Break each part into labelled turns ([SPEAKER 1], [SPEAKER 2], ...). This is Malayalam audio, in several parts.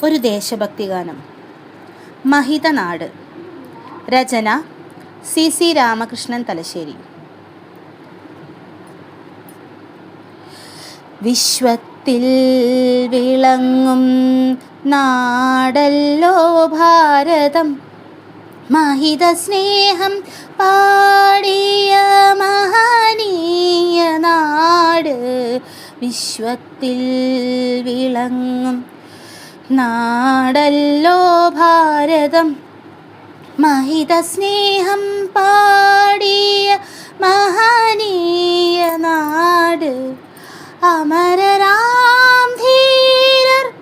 [SPEAKER 1] ഒരു ദേശഭക്തി ഗാനം. മഹിതനാട്. രചന CC രാമകൃഷ്ണൻ തലശ്ശേരി. വിശ്വത്തിൽ വിളങ്ങും നാടല്ലോ ഭാരതം, മഹിത സ്നേഹം പാടിയ മഹനീയ നാട്. വിശ്വത്തിൽ വിളങ്ങും നാടല്ലോ ഭാരതം, മഹിത സ്നേഹം പാടിയ മഹനീയ നാട്. അമരരാം ധീരർ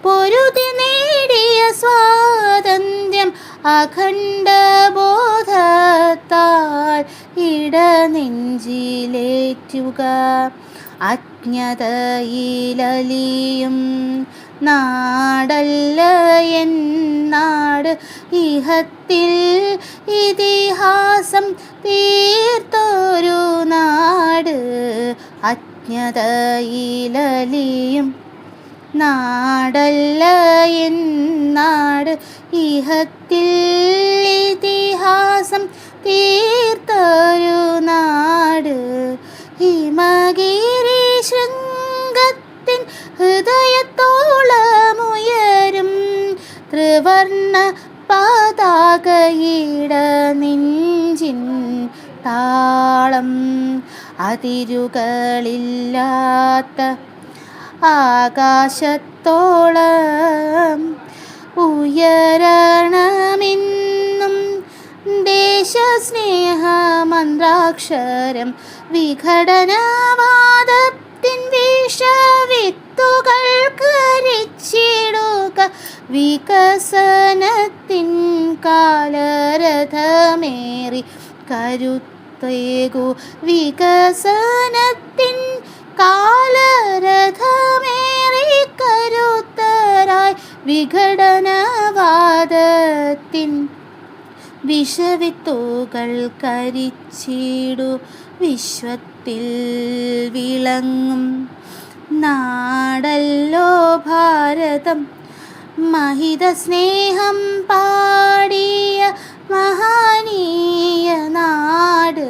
[SPEAKER 1] പൊരുതി നേടിയ സ്വാതന്ത്ര്യം അഖണ്ഡ ബോധത്താൽ ഇടനെഞ്ചിലേറ്റുക. അജ്ഞതയിലലിയും നാടല്ല എൻ നാട്, ഇഹത്തിൽ ഇതിഹാസം തീർത്തൊരു നാട്. അജ്ഞതയിലലിയും നാടല്ല എൻ നാട്, ഇഹത്തിൽ ഇതിഹാസം തീർത്തൊരു നാട്. ഹിമഗിരി ശൃംഗത്തിൻ ഹൃദയത്തോളമുയരും ത്രിവർണ്ണ പതാകയിട നെഞ്ചിൻ താളം. അതിരുകളില്ലാത്ത ആകാശത്തോളം ഉയരണമെന്നും ദേശസ്നേഹമന്ത്രാക്ഷരം. വിഘടനവാദത്തിൻ വിഷവിത്തുകൾ കരിച്ചിടുക. വികസനത്തിൻ കാലരഥമേറി കരുത്തേകു. വികസനത്തിൻ കാലരഥമേറി കരുത്തരായി വിഘടനവാദത്തിൻ വിഷവിത്തുകൾ കരിച്ചിടു. വിശ്വത്തിൽ വിളങ്ങും നാടല്ലോ ഭാരതം, മഹിത സ്നേഹം പാടിയ മഹനീയ നാട്.